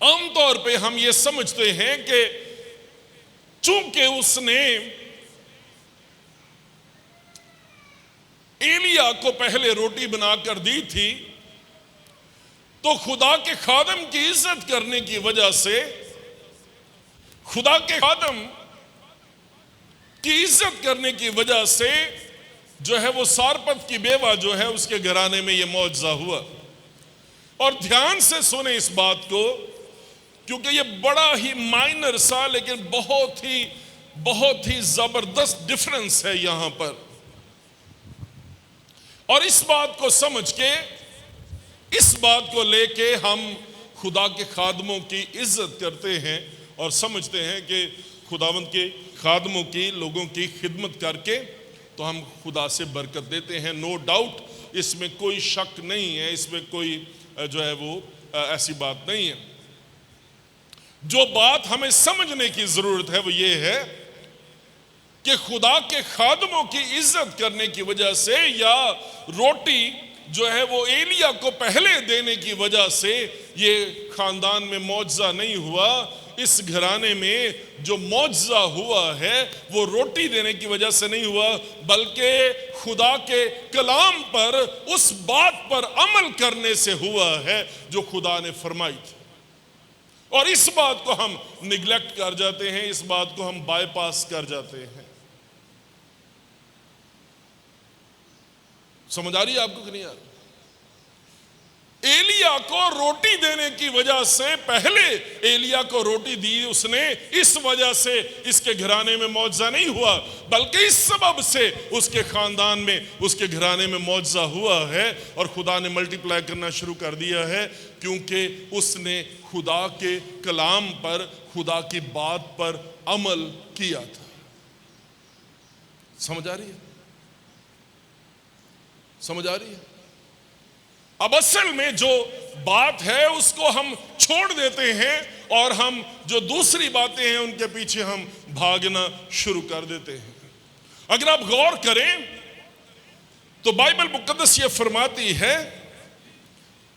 आमतौर पे हम ये समझते हैं कि चूंकि उसने एलिया को पहले रोटी बनाकर दी थी, तो खुदा के खादम की इज्जत करने की वजह से, खुदा के खादम की इज्जत करने की वजह से जो है वो सारपत की बेवा जो है उसके घराने में ये मौजज़ा हुआ। और ध्यान से सुने इस बात को, क्योंकि ये बड़ा ही माइनर सा लेकिन बहुत ही जबरदस्त डिफरेंस है यहां पर। और इस बात को समझ के, इस बात को लेके हम खुदा के खादमों की इज्जत करते हैं और समझते हैं कि खुदावंद के खादमों की, लोगों की खिदमत करके तो हम खुदा से बरकत देते हैं। नो डाउट, इसमें कोई शक नहीं है, इसमें कोई जो है वो ऐसी बात नहीं है। जो बात हमें समझने की जरूरत है वो ये है कि खुदा के खादमों की इज्जत करने की वजह से या रोटी जो है वो एलिया को पहले देने की वजह से ये खानदान में मौजज़ा नहीं हुआ। इस घराने में जो मौजज़ा हुआ है वो रोटी देने की वजह से नहीं हुआ, बल्कि खुदा के कलाम पर, उस बात पर अमल करने से हुआ है जो खुदा ने फरमाई थी। और इस बात को हम निगलेक्ट कर जाते हैं, इस बात को हम बाईपास कर जाते हैं। समझ आ रही है आपको कि नहीं आ रही? एलिया को रोटी देने की वजह से, पहले एलिया को रोटी दी उसने, इस वजह से इसके घराने में मौजज़ा नहीं हुआ, बल्कि इस सबब से उसके खानदान में, उसके घराने में मौजज़ा हुआ है। और खुदा ने मल्टीप्लाई करना शुरू कर दिया है, क्योंकि उसने खुदा के कलाम पर, खुदा की बात पर अमल किया था। समझ आ रही है? समझ आ रही है? अब असल में जो बात है उसको हम छोड़ देते हैं और हम जो दूसरी बातें हैं उनके पीछे हम भागना शुरू कर देते हैं। अगर आप गौर करें तो बाइबल मुकद्दस ये फरमाती है,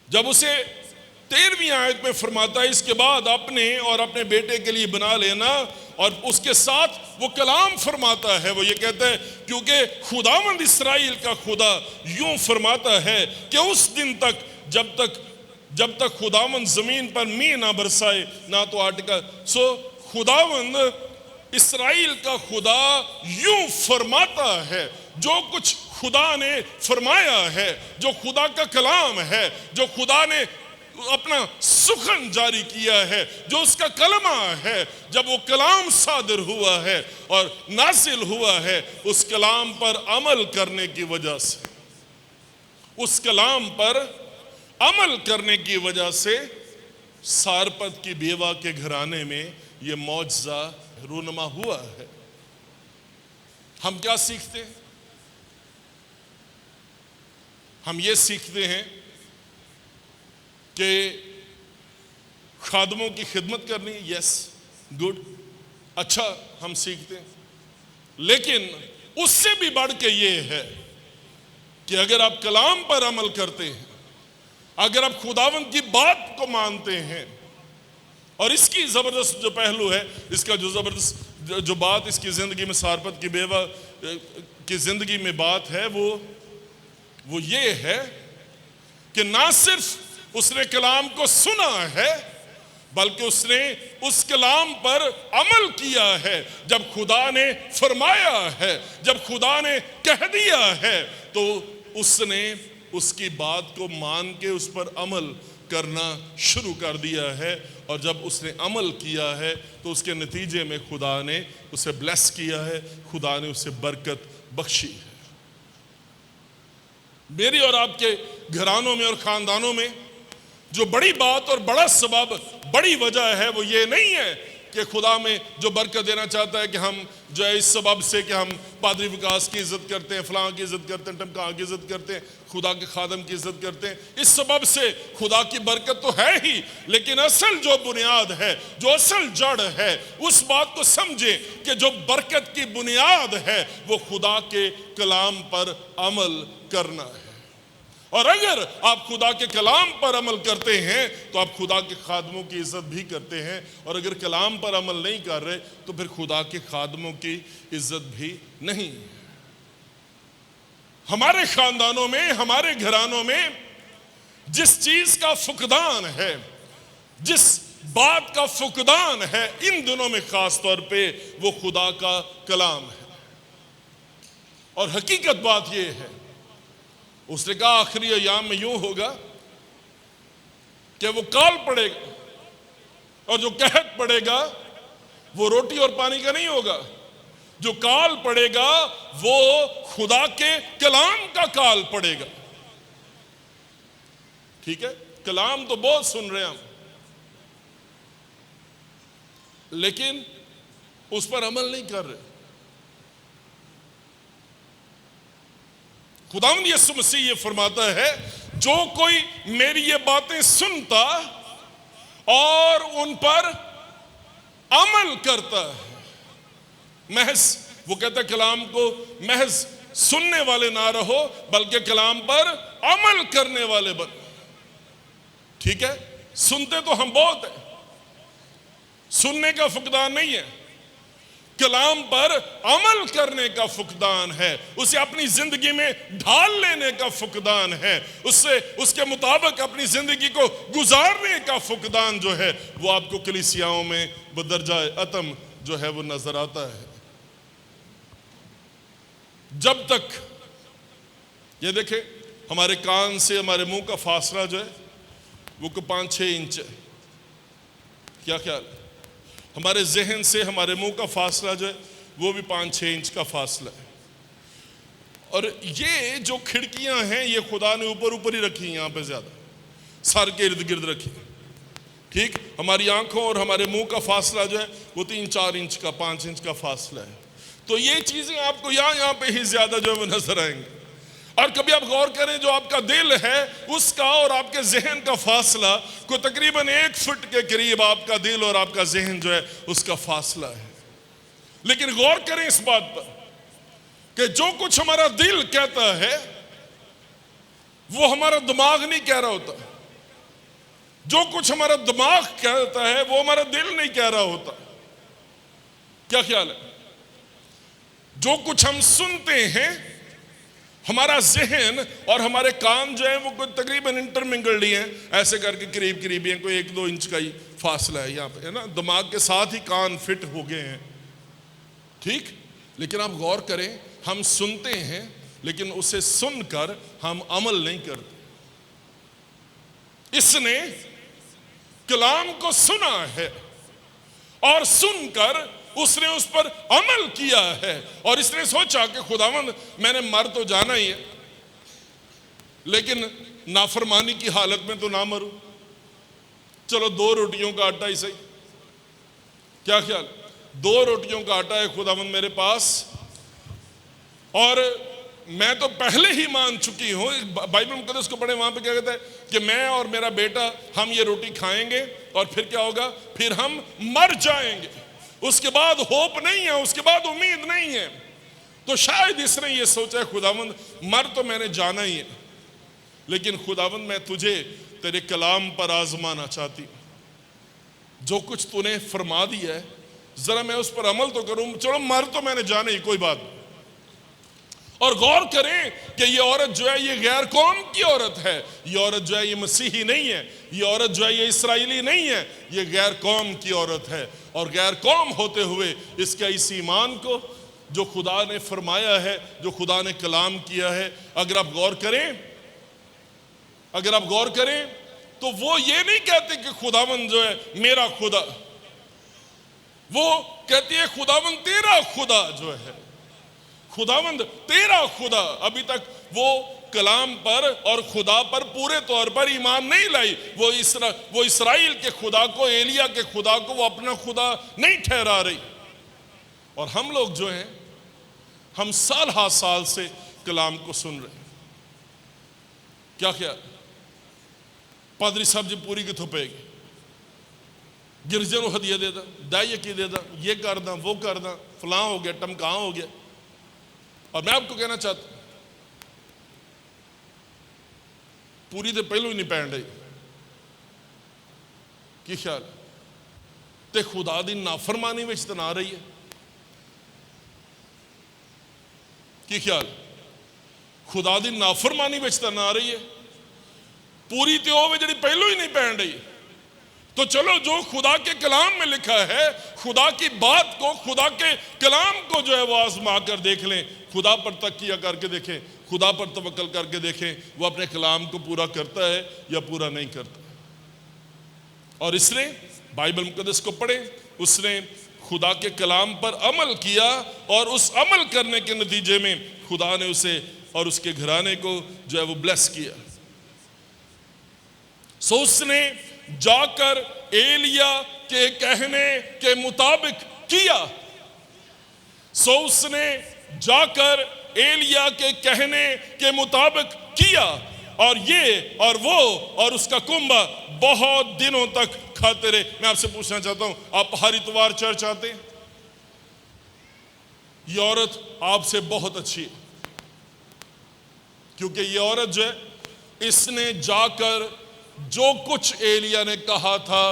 जब उसे 13वीं आयत में फरमाता है, इसके बाद अपने और अपने बेटे के लिए बना लेना, और उसके साथ वो कलाम फरमाता है, वो ये कहता है, क्योंकि खुदावंद इस्राएल का खुदा यूं फरमाता है कि उस दिन तक, जब तक खुदावंद जमीन पर मींह ना बरसाए ना तो आटिका। सो खुदावंद इस्राएल का खुदा यूं फरमाता है, जो कुछ खुदा ने फरमाया है, जो खुदा का कलाम है, जो खुदा ने अपना सुखन जारी किया है, जो उसका कलमा है, जब वो कलाम सादर हुआ है और नाजिल हुआ है, उस कलाम पर अमल करने की वजह से, उस कलाम पर अमल करने की वजह से सारपत की बेवा के घराने में ये मौजज़ा रूनमा हुआ है। हम क्या सीखते हैं? हम ये सीखते हैं कि खादमों की खिदमत करनी, यस गुड, अच्छा हम सीखते हैं, लेकिन उससे भी बढ़ के ये है कि अगर आप कलाम पर अमल करते हैं, अगर आप खुदावंद की बात को मानते हैं, और इसकी जबरदस्त जो पहलू है, इसका जो जबरदस्त जो बात इसकी जिंदगी में, सारपत की बेवा की जिंदगी में बात है, वो ये है कि ना सिर्फ उसने कलाम को सुना है, बल्कि उसने उस कलाम पर अमल किया है। जब खुदा ने फरमाया है, जब खुदा ने कह दिया है, तो उसने उसकी बात को मान के उस पर अमल करना शुरू कर दिया है। और जब उसने अमल किया है तो उसके नतीजे में खुदा ने उसे ब्लेस किया है, खुदा ने उसे बरकत बख्शी है। मेरी और आपके घरानों में और खानदानों में जो बड़ी बात और बड़ा सबब, बड़ी वजह है, वो ये नहीं है कि खुदा में जो बरकत देना चाहता है कि हम जो है इस सबब से कि हम पादरी विकास की इज्जत करते हैं, फलां की इज्जत करते हैं, टमका की इज्जत करते हैं, खुदा के खादम की इज्जत करते हैं, इस सबब से खुदा की बरकत तो है ही, लेकिन असल जो बुनियाद है, जो असल जड़ है, उस बात को समझे कि जो बरकत की बुनियाद है वो खुदा के कलाम पर अमल करना है। और अगर आप खुदा के कलाम पर अमल करते हैं तो आप खुदा के खादमों की इज्जत भी करते हैं, और अगर कलाम पर अमल नहीं कर रहे तो फिर खुदा के खादमों की इज्जत भी नहीं। हमारे खानदानों में, हमारे घरानों में जिस चीज का फुकदान है, जिस बात का फुकदान है, इन दिनों में खास तौर पे वो खुदा का कलाम है। और हकीकत बात ये है, उसने कहा आखिरी अय्याम में यूं होगा कि वो काल पड़ेगा, और जो कहत पड़ेगा वो रोटी और पानी का नहीं होगा। जो काल पड़ेगा वो खुदा के कलाम का काल पड़ेगा। ठीक है, कलाम तो बहुत सुन रहे हैं हम, लेकिन उस पर अमल नहीं कर रहे। खुदावंद यीशु मसीह ये फरमाता है, जो कोई मेरी ये बातें सुनता और उन पर अमल करता है, महज वो कहता है कलाम को महज सुनने वाले ना रहो, बल्कि कलाम पर अमल करने वाले बनो। ठीक है, सुनते तो हम बहुत हैं, सुनने का फुकदान नहीं है, कलाम पर अमल करने का फुकदान है, उसे अपनी जिंदगी में ढाल लेने का फुकदान है, उससे उसके मुताबिक अपनी जिंदगी को गुजारने का फुकदान जो है वो आपको कलीसियाओं में बदरजा अतम जो है वो नजर आता है। जब तक ये देखें, हमारे कान से हमारे मुंह का फासला जो है वो 5-6 इंच है, क्या ख्याल है? हमारे जहन से हमारे मुंह का फासला जो है वो भी 5-6 इंच का फासला है। और ये जो खिड़कियां हैं ये खुदा ने ऊपर ऊपर ही रखी हैं, यहाँ पे ज्यादा सर के इर्द गिर्द रखी। ठीक, हमारी आंखों और हमारे मुंह का फासला जो है वो 3-4 इंच का, 5 इंच का फासला है। तो ये चीजें आपको यहाँ पे ही ज्यादा जो है वो नजर आएंगे। और कभी आप गौर करें, जो आपका दिल है उसका और आपके जहन का फासला को तकरीबन 1 फुट के करीब आपका दिल और आपका जहन जो है उसका फासला है। लेकिन गौर करें इस बात पर कि जो कुछ हमारा दिल कहता है वो हमारा दिमाग नहीं कह रहा होता, जो कुछ हमारा दिमाग कहता है वो हमारा दिल नहीं कह रहा होता। क्या ख्याल है? जो कुछ हम सुनते हैं, हमारा जहन और हमारे कान जो है वो तकरीबन इंटरमिंगल्ड ही हैं, ऐसे करके करीब करीब हैं, कोई 1-2 इंच का ही फासला है यहाँ पे, है ना, दिमाग के साथ ही कान फिट हो गए हैं। ठीक, लेकिन आप गौर करें, हम सुनते हैं लेकिन उसे सुनकर हम अमल नहीं करते। इसने कलाम को सुना है और सुनकर उसने उस पर अमल किया है, और इसने सोचा कि खुदावंद मैंने मर तो जाना ही है, लेकिन नाफरमानी की हालत में तो ना मरूं, चलो 2 रोटियों का आटा ही सही। क्या ख्याल? 2 रोटियों का आटा है खुदावंद मेरे पास, और मैं तो पहले ही मान चुकी हूं, बाइबल मुकद्दस को पढ़े, वहां पे क्या कहता है कि मैं और मेरा बेटा हम ये रोटी खाएंगे और फिर क्या होगा, फिर हम मर जाएंगे, उसके बाद होप नहीं है, उसके बाद उम्मीद नहीं है। तो शायद इसने ये सोचा है खुदावंद मर तो मैंने जाना ही है, लेकिन खुदावंद मैं तुझे तेरे कलाम पर आजमाना चाहती हूं, जो कुछ तूने फरमा दिया है जरा मैं उस पर अमल तो करूं, चलो मर तो मैंने जाना ही, कोई बात नहीं। और गौर करें कि ये औरत जो है ये गैर कौम की औरत है, ये औरत जो है ये मसीही नहीं है, ये औरत जो है ये इस्राएली नहीं है, ये गैर कौम की औरत है। और गैर कौम होते हुए इसके इस ईमान को जो खुदा ने फरमाया है, जो खुदा ने कलाम किया है, अगर आप गौर करें तो वो ये नहीं कहते कि खुदावंद जो है मेरा खुदा, वो कहती है खुदावंद तेरा खुदा जो है, खुदावंद तेरा खुदा। अभी तक वो कलाम पर और खुदा पर पूरे तौर पर ईमान नहीं लाई, वो इस्राएल के खुदा को, एलिया के खुदा को वो अपना खुदा नहीं ठहरा रही। और हम लोग जो हैं, हम साल हा साल से कलाम को सुन रहे हैं। क्या क्या पादरी साहब जी पूरी की थोपेगी, गिरजन हदिया दे दा, दाई की दे दा, ये कर दा, वो कर दा, फलां हो गया, टमकां हो गया। और मैं आपको कहना चाहता हूं पूरी तो पहलों ही नहीं पैन रही। की ख्याल ते खुदा दी नाफरमानी विच तो ना रही है? की ख्याल खुदा दी नाफरमानी विच तो ना रही है? पूरी तो वो जी पहलों ही नहीं पैन रही। तो चलो जो खुदा के कलाम में लिखा है, खुदा की बात को, खुदा के कलाम को जो है वो आजमा कर देख लें, खुदा पर तकिया करके देखें, खुदा पर तवक्कल करके देखें वो अपने कलाम को पूरा करता है या पूरा नहीं करता। और इसने बाइबल मुकद्दस को पढ़े, उसने खुदा के कलाम पर अमल किया और उस अमल करने के नतीजे में खुदा ने उसे और उसके घराने को जो है वो ब्लेस किया। सो उसने जाकर एलिया के कहने के मुताबिक किया। सो उसने जाकर एलिया के कहने के मुताबिक किया और ये और वो और उसका कुंभा बहुत दिनों तक खाते रहे। मैं आपसे पूछना चाहता हूं, आप हर इतवार चर्च आते हैं? ये औरत आपसे बहुत अच्छी है, क्योंकि ये औरत जो है, इसने जाकर जो कुछ एलिया ने कहा था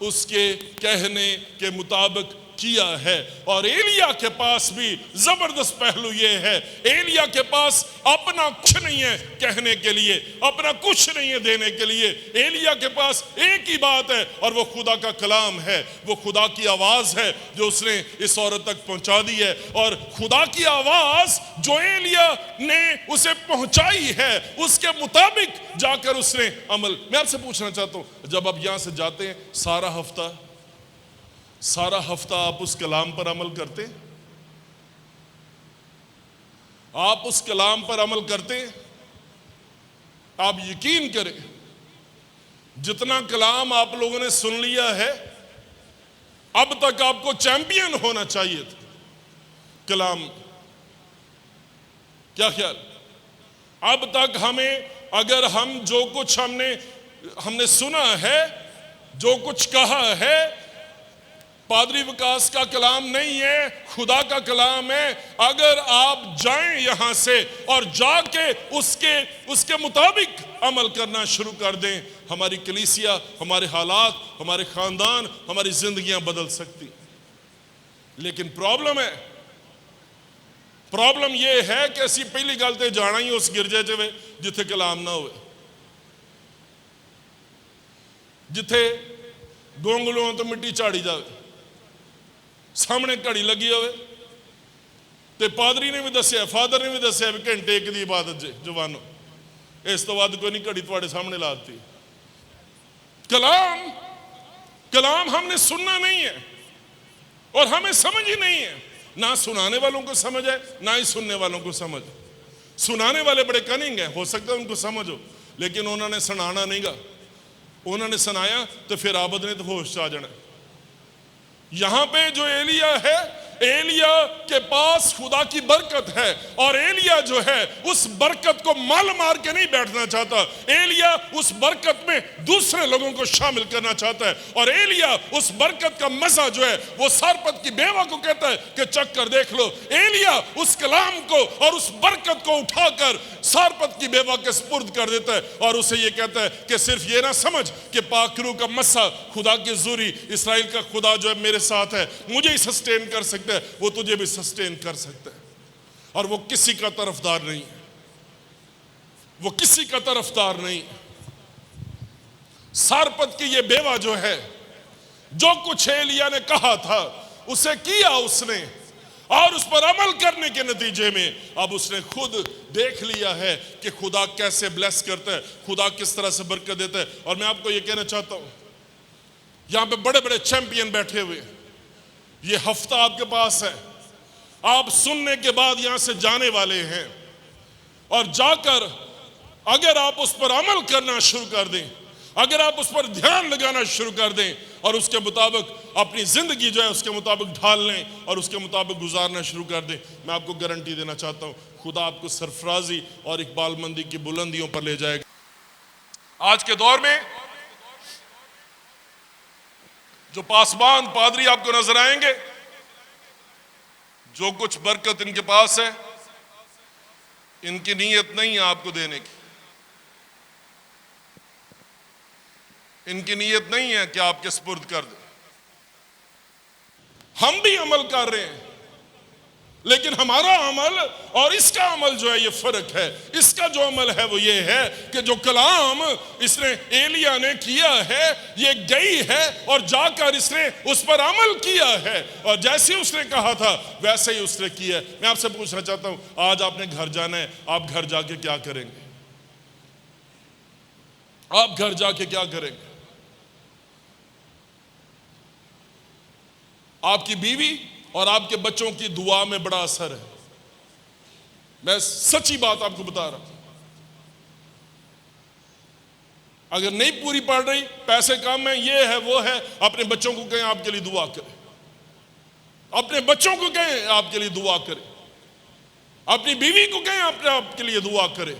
उसके कहने के मुताबिक किया है। और एलिया के पास भी जबरदस्त पहलू ये है, एलिया के पास अपना कुछ नहीं है कहने के लिए, अपना कुछ नहीं है देने के लिए। एलिया के पास एक ही बात है और वो खुदा का कलाम है, वो खुदा की आवाज है जो उसने इस औरत तक पहुंचा दी है। और खुदा की आवाज जो एलिया ने उसे पहुंचाई है उसके मुताबिक जाकर उसने अमल। मैं आपसे पूछना चाहता हूं, जब आप यहां से जाते हैं सारा हफ्ता आप उस कलाम पर अमल करते हैं? आप उस कलाम पर अमल करते हैं? आप यकीन करें, जितना कलाम आप लोगों ने सुन लिया है, अब तक आपको चैंपियन होना चाहिए था कलाम। क्या ख्याल? अब तक हमें, अगर हम जो कुछ हमने सुना है, जो कुछ कहा है, पादरी विकास का कलाम नहीं है, खुदा का कलाम है। अगर आप जाएं यहां से और जाके उसके मुताबिक अमल करना शुरू कर दें, हमारी कलीसिया, हमारे हालात, हमारे खानदान, हमारी जिंदगियां बदल सकती। लेकिन प्रॉब्लम यह है कि असी पहली गल तो जाना ही उस गिरजे च वे जिथे कलाम ना हो, जिथे गोंगलों तो मिट्टी झाड़ी जाए, सामने घड़ी लगी हो। तो पादरी ने भी दसिया, फादर ने भी दसिया भी घंटे एक दी इबादत जे जवानों, इस तो बाद कोई नहीं, घड़ी थोड़े सामने ला दी। कलाम हमने सुनना नहीं है और हमें समझ ही नहीं है। ना सुनाने वालों को समझ है, ना ही सुनने वालों को समझ। सुनाने वाले बड़े कनिंग हैं, हो सकता है उनको समझ हो, लेकिन उन्होंने सुनाना नहीं गा। उन्होंने सुनाया तो फिर आबद ने तो होश आ जाना। यहां पे जो एलिया है, एलिया के पास खुदा की बरकत है और एलिया जो है उस बरकत को माल मार के नहीं बैठना चाहता। एलिया उस बरकत में दूसरे लोगों को शामिल करना चाहता है और एलिया उस बरकत का मजा जो है वो सारपत की बेवा को कहता है कि चख कर देख लो। एलिया उस कलाम को और उस बरकत को उठाकर सारपत की बेवा के सुपुर्द कर देता है और उसे ये कहता है कि सिर्फ ये ना समझ कि पाकरू का मस्सा, खुदा की ज़ूरी, इस्राएल का खुदा जो है मेरे साथ है, मुझे ही सस्टेन कर सकता है, वो तुझे भी सस्टेन कर सकता है। और वो किसी का तरफदार नहीं है, वो किसी का तरफदार नहीं। सारपत की ये बेवा जो है, जो कुछ एलिया ने कहा था उसे किया उसने और उस पर अमल करने के नतीजे में अब उसने खुद देख लिया है कि खुदा कैसे ब्लेस करता है, खुदा किस तरह से बरकत देता है। और मैं आपको ये कहना चाहता हूं, यहां पे बड़े बड़े चैंपियन बैठे हुए, ये हफ्ता आपके पास है, आप सुनने के बाद यहां से जाने वाले हैं और जाकर अगर आप उस पर अमल करना शुरू कर दें, अगर आप उस पर ध्यान लगाना शुरू कर दें और उसके मुताबिक अपनी जिंदगी जो है उसके मुताबिक ढाल लें और उसके मुताबिक गुजारना शुरू कर दें, मैं आपको गारंटी देना चाहता हूं खुदा आपको सरफराजी और इकबालमंदी की बुलंदियों पर ले जाएगा। आज के दौर में जो पासबान पादरी आपको नजर आएंगे, जो कुछ बरकत इनके पास है, इनकी नीयत नहीं है आपको देने की। इनकी नीयत नहीं है कि आपके सुपुर्द कर दे। हम भी अमल कर रहे हैं, लेकिन हमारा अमल और इसका अमल जो है ये फर्क है। इसका जो अमल है वो ये है कि जो कलाम इसने एलिया ने किया है, ये गई है और जाकर इसने उस पर अमल किया है, और जैसे उसने कहा था वैसे ही उसने किया है। मैं आपसे पूछना चाहता हूं, आज आपने घर जाना है, आप घर जाके क्या करेंगे? आप घर जाके क्या करेंगे? आपकी बीवी और आपके बच्चों की दुआ में बड़ा असर है। मैं सच्ची बात आपको बता रहा हूं। अगर नहीं पूरी पड़ रही, पैसे कम है, ये है वो है, अपने बच्चों को कहें आपके लिए दुआ करें। अपने बच्चों को कहें आपके लिए दुआ करें। अपनी बीवी को कहें आपके लिए दुआ करें।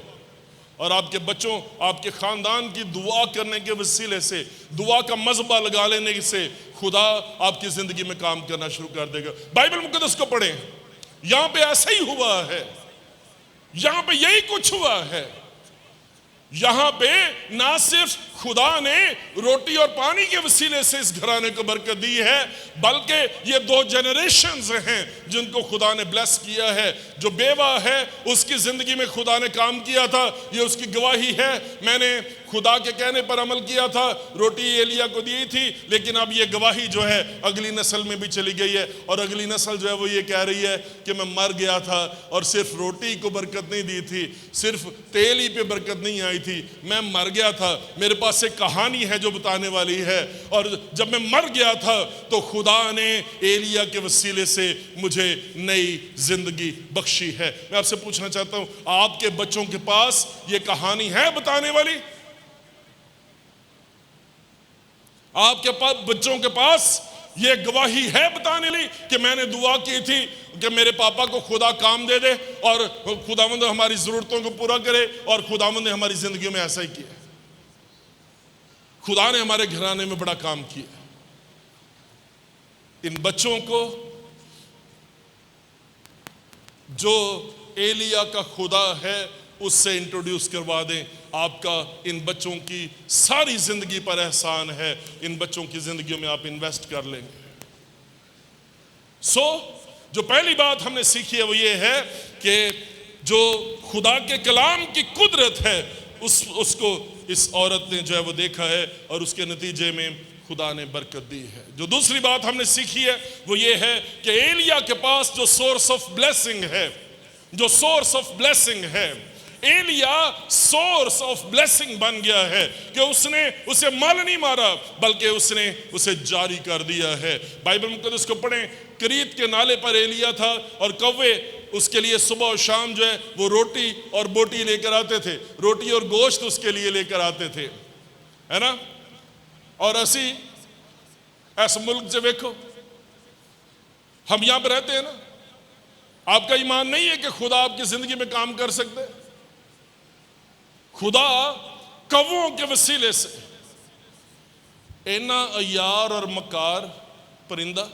और आपके बच्चों, आपके खानदान की दुआ करने के वसीले से, दुआ का मजबा लगा लेने से खुदा आपकी जिंदगी में काम करना शुरू कर देगा। बाइबल मुकद्दस को पढ़ें, यहां पे ऐसा ही हुआ है, यहां पे यही कुछ हुआ है। यहां पे ना सिर्फ खुदा ने रोटी और पानी के वसीले से इस घराने को बरकत दी है, बल्कि ये 2 जनरेशंस हैं जिनको खुदा ने ब्लेस किया है। जो बेवा है उसकी जिंदगी में खुदा ने काम किया था, ये उसकी गवाही है। मैंने खुदा के कहने पर अमल किया था, रोटी एलिया को दी थी, लेकिन अब ये गवाही जो है अगली नस्ल में भी चली गई है। और अगली नस्ल जो है वो ये कह रही है कि मैं मर गया था और सिर्फ रोटी को बरकत नहीं दी थी, सिर्फ तेल ही पे बरकत नहीं आई थी, मैं मर गया था। मेरे पास एक कहानी है जो बताने वाली है, और जब मैं मर गया था तो खुदा ने एलिया के वसीले से मुझे नई जिंदगी बख्शी है। मैं आपसे पूछना चाहता हूं, आपके बच्चों के पास ये कहानी है बताने वाली? आपके पास, बच्चों के पास ये गवाही है बताने ली कि मैंने दुआ की थी कि मेरे पापा को खुदा काम दे दे और खुदावंद हमारी जरूरतों को पूरा करे, और खुदावंद ने हमारी जिंदगी में ऐसा ही किया। खुदा ने हमारे घराने में बड़ा काम किया। इन बच्चों को जो एलिया का खुदा है उससे इंट्रोड्यूस करवा दें। आपका इन बच्चों की सारी जिंदगी पर एहसान है, इन बच्चों की जिंदगी में आप इन्वेस्ट कर लेंगे। जो पहली बात हमने सीखी है वो ये है कि जो खुदा के कलाम की कुदरत है उसको इस औरत ने जो है वो देखा है, और उसके नतीजे में खुदा ने बरकत दी है। जो दूसरी बात हमने सीखी है वो ये है कि एलिया के पास जो सोर्स ऑफ ब्लेसिंग है, जो सोर्स ऑफ ब्लेसिंग है, एलिया सोर्स ऑफ ब्लेसिंग बन गया है कि उसने उसे माल नहीं मारा बल्कि उसने उसे जारी कर दिया है। बाइबल मुकद्दस को पढ़ें, करीत के नाले पर एलिया था और कौवे उसके लिए सुबह और शाम जो है वो रोटी और बोटी लेकर आते थे, रोटी और गोश्त उसके लिए लेकर आते थे, है ना। और ऐसी ऐसे मुल्क से देखो, हम यहां पर रहते हैं ना, आपका ईमान नहीं है कि खुदा आपकी जिंदगी में काम कर सकते हैं। खुदा कौवों के वसीले से, इन्ना अयार और मकार परिंदा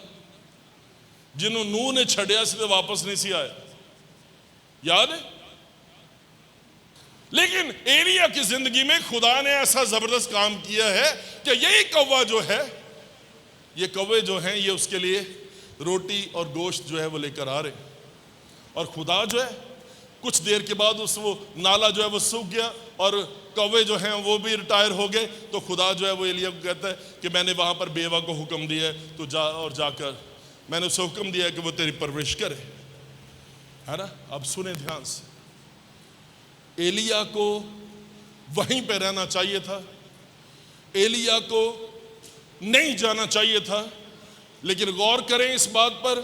जिन्हों नूह ने छड़िया से वापस नहीं सी आया, याद है। लेकिन एलिया की जिंदगी में खुदा ने ऐसा जबरदस्त काम किया है कि यही कौवा जो है, ये कौवे जो हैं, ये उसके लिए रोटी और गोश्त जो है वो लेकर आ रहे। और खुदा जो है कुछ देर के बाद वो नाला जो है वो सूख गया और कौवे जो हैं वो भी रिटायर हो गए। तो खुदा जो है वो एलिया को कहता है कि मैंने वहां पर बेवा को हुक्म दिया है, तो जा और जाकर मैंने उसे हुक्म दिया है कि वो तेरी परवरिश करे, है ना। अब सुने ध्यान से, एलिया को वहीं पे रहना चाहिए था, एलिया को नहीं जाना चाहिए था। लेकिन गौर करें इस बात पर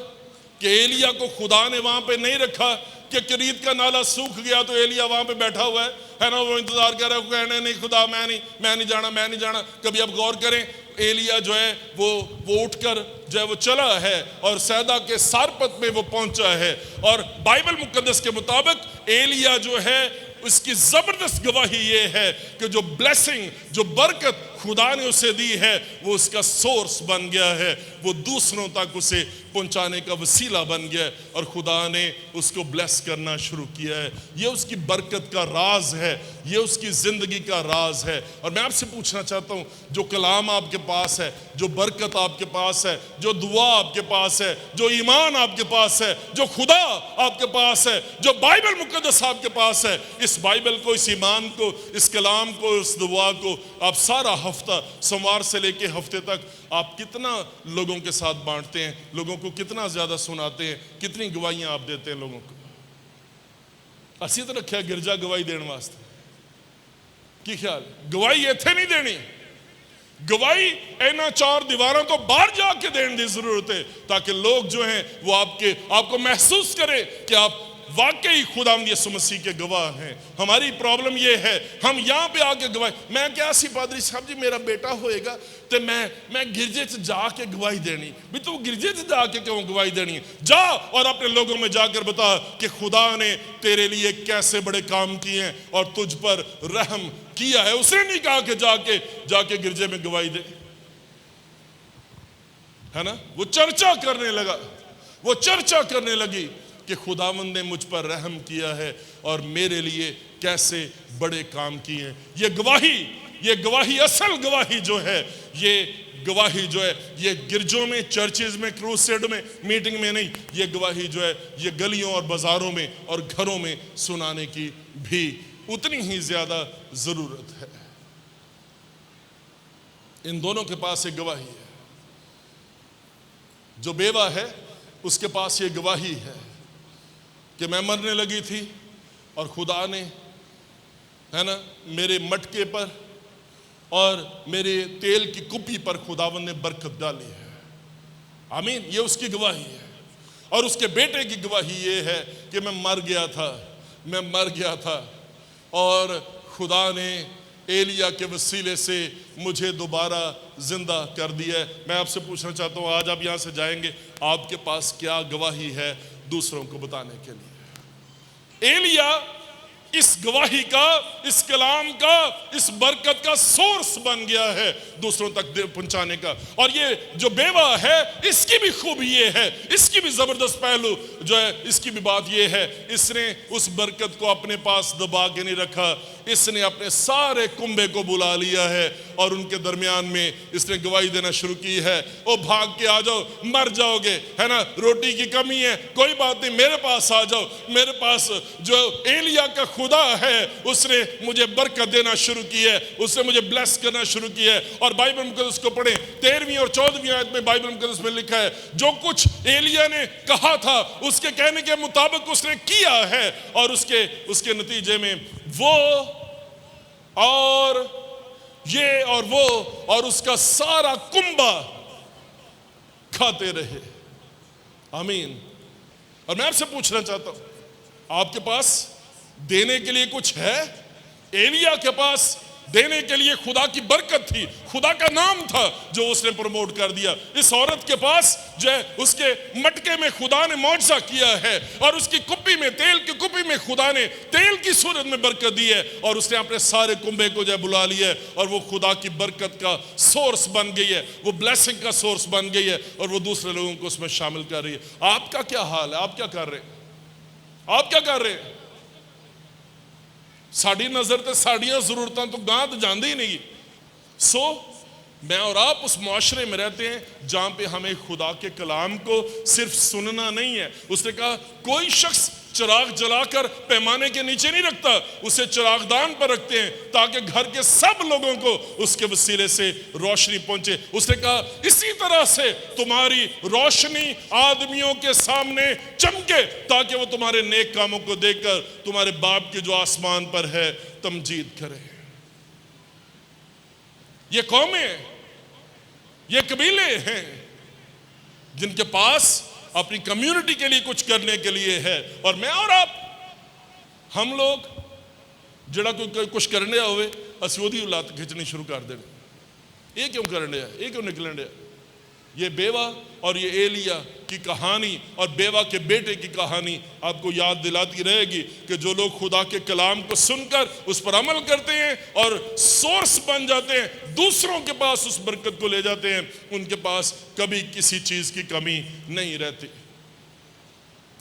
कि एलिया को खुदा ने वहां पे नहीं रखा कि करीत का नाला सूख गया तो एलिया वहां पे बैठा हुआ है ना, वो इंतजार कर रहा है, कहने नहीं खुदा मैं नहीं जाना। कभी आप गौर करें, एलिया जो है वो उठकर जो है वो चला है और सैदा के सारपत में वो पहुंचा है। और बाइबल मुकद्दस के मुताबिक एलिया जो है उसकी जबरदस्त गवाही ये है कि जो ब्लेसिंग, जो बरकत खुदा ने उसे दी है वो उसका सोर्स बन गया है। वो दूसरों तक उसे पहुंचाने का वसीला बन गया है और खुदा ने उसको ब्लेस करना शुरू किया है। ये उसकी बरकत का राज है, ये उसकी जिंदगी का राज है। और मैं आपसे पूछना चाहता हूं, जो कलाम आपके पास है, जो बरकत आपके पास है, जो दुआ आपके पास है, जो ईमान आपके पास है, जो खुदा आपके पास है, जो बाइबल मुकद्दस आपके पास है, इस बाइबल को, इस ईमान को, इस कलाम को, इस दुआ को आप सारा हफ्ता, सोमवार से लेके हफ्ते तक आप कितना लोगों के साथ बांटते हैं, लोगों को कितना ज्यादा सुनाते हैं, कितनी गवाहियां आप देते हैं लोगों को। असी तो रखा गिरजा गवाही देने वास्ते की ख्याल, गवाही इत्थे नहीं देनी, गवाही इन्हां चार दीवारों तो बाहर जाके देने की जरूरत है, ताकि लोग जो हैं वो आपको महसूस करें कि आप वाकई खुदावंद यीशु मसीह के गवाह हैं। हमारी प्रॉब्लम ये है, हम यहाँ पे आके गवाही, मैं क्या सी पादरी साहब जी मेरा बेटा होएगा तो मैं गिरजे च जाके गवाही देनी, भी तू गिरजे च जाके क्यों गवाही देनी है? जा और अपने लोगों में जाकर बता कि खुदा ने तेरे लिए कैसे बड़े काम किए हैं और तुझ पर रहम किया है। उसने नहीं कहा कि जाके गिरजे में गवाही दे, है ना। वो चर्चा करने लगी कि खुदावंद ने मुझ पर रहम किया है और मेरे लिए कैसे बड़े काम किए हैं। ये गवाही असल गवाही जो है, ये गवाही जो है, ये गिरजों में, चर्चेज में, क्रूसेड में, मीटिंग में नहीं, ये गवाही जो है ये गलियों और बाजारों में और घरों में सुनाने की भी उतनी ही ज्यादा जरूरत है। इन दोनों के पास एक गवाही है। जो बेवा है उसके पास ये गवाही है कि मैं मरने लगी थी और खुदा ने, है ना, मेरे मटके पर और मेरे तेल की कुप्पी पर खुदावन ने बरकत डाली है। आमीन। ये उसकी गवाही है। और उसके बेटे की गवाही ये है कि मैं मर गया था और खुदा ने एलिया के वसीले से मुझे दोबारा जिंदा कर दिया है। मैं आपसे पूछना चाहता हूँ, आज आप यहाँ से जाएंगे, आपके पास क्या गवाही है दूसरों को बताने के लिए? एलिया इस गवाही का, इस कलाम का, इस बरकत का सोर्स बन गया है दूसरों तक पहुंचाने का। और ये जो बेवा है, इसकी भी खूबी ये है, इसकी भी जबरदस्त पहलू जो है, इसकी भी बात ये है, इसने उस बरकत को अपने पास दबा के नहीं रखा, इसने अपने सारे कुंबे को बुला लिया है और उनके दरमियान में इसने गवाही देना शुरू की है। ओ भाग के आ जाओ, मर जाओगे, है ना, रोटी की कमी है, कोई बात नहीं, मेरे पास आ जाओ। मेरे पास जो एलिया का खुदा है उसने मुझे बरकत देना शुरू की है, उसने मुझे ब्लेस करना शुरू किया है। और बाइबल मुकद्दस को पढ़े, 13वीं और 14वीं आयत में बाइबल मुकद्दस में लिखा है, जो कुछ एलिया ने कहा था उसके कहने के मुताबिक उसने किया है और उसके नतीजे में वो और ये और वो और उसका सारा कुंबा खाते रहे। आमीन। और मैं आपसे पूछना चाहता हूं, आपके पास देने के लिए कुछ है? एलिया के पास देने के लिए खुदा की बरकत थी, खुदा का नाम था जो उसने प्रमोट कर दिया। इस औरत के पास जो है, उसके मटके में खुदा ने मौजज़ा किया है और उसकी कुप्पी में, तेल की कुप्पी में खुदा ने तेल की सूरत में बरकत दी है और उसने अपने सारे कुंबे को जो है बुला लिया है और वो खुदा की बरकत का सोर्स बन गई है, वो ब्लेसिंग का सोर्स बन गई है और वो दूसरे लोगों को उसमें शामिल कर रही है। आपका क्या हाल है? आप क्या कर रहे हैं? आप क्या कर रहे हैं? साड़ी नजर तो साड़ियां जरूरतां तो गांत जाती ही नहीं। सो मैं और आप उस मुआशरे में रहते हैं जहां पे हमें खुदा के कलाम को सिर्फ सुनना नहीं है। उसने कहा कोई शख्स चिराग जलाकर पैमाने के नीचे नहीं रखता, उसे चिरागदान पर रखते हैं ताकि घर के सब लोगों को उसके वसीले से रोशनी पहुंचे। उसने कहा इसी तरह से तुम्हारी रोशनी आदमियों के सामने चमके ताकि वो तुम्हारे नेक कामों को देखकर तुम्हारे बाप के जो आसमान पर है तमजीद करे। ये कौमें, ये कबीले हैं जिनके पास अपनी कम्युनिटी के लिए कुछ करने के लिए है। और मैं और आप, हम लोग जड़ा कोई कुछ करने होवे असोदी औलाद खिंचनी शुरू कर देने। ये क्यों करने, ये क्यों निकलने? ये बेवा और ये एलिया की कहानी और बेवा के बेटे की कहानी आपको याद दिलाती रहेगी कि जो लोग खुदा के कलाम को सुनकर उस पर अमल करते हैं और सोर्स बन जाते हैं, दूसरों के पास उस बरकत को ले जाते हैं, उनके पास कभी किसी चीज की कमी नहीं रहती।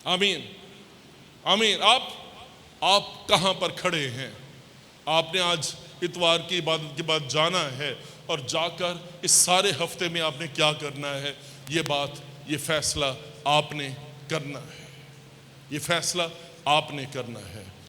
आमीन आमीन। आप कहां पर खड़े हैं? आपने आज इतवार की इबादत के बाद जाना है और जाकर इस सारे हफ्ते में आपने क्या करना है, ये फैसला आपने करना है। ये फैसला आपने करना है।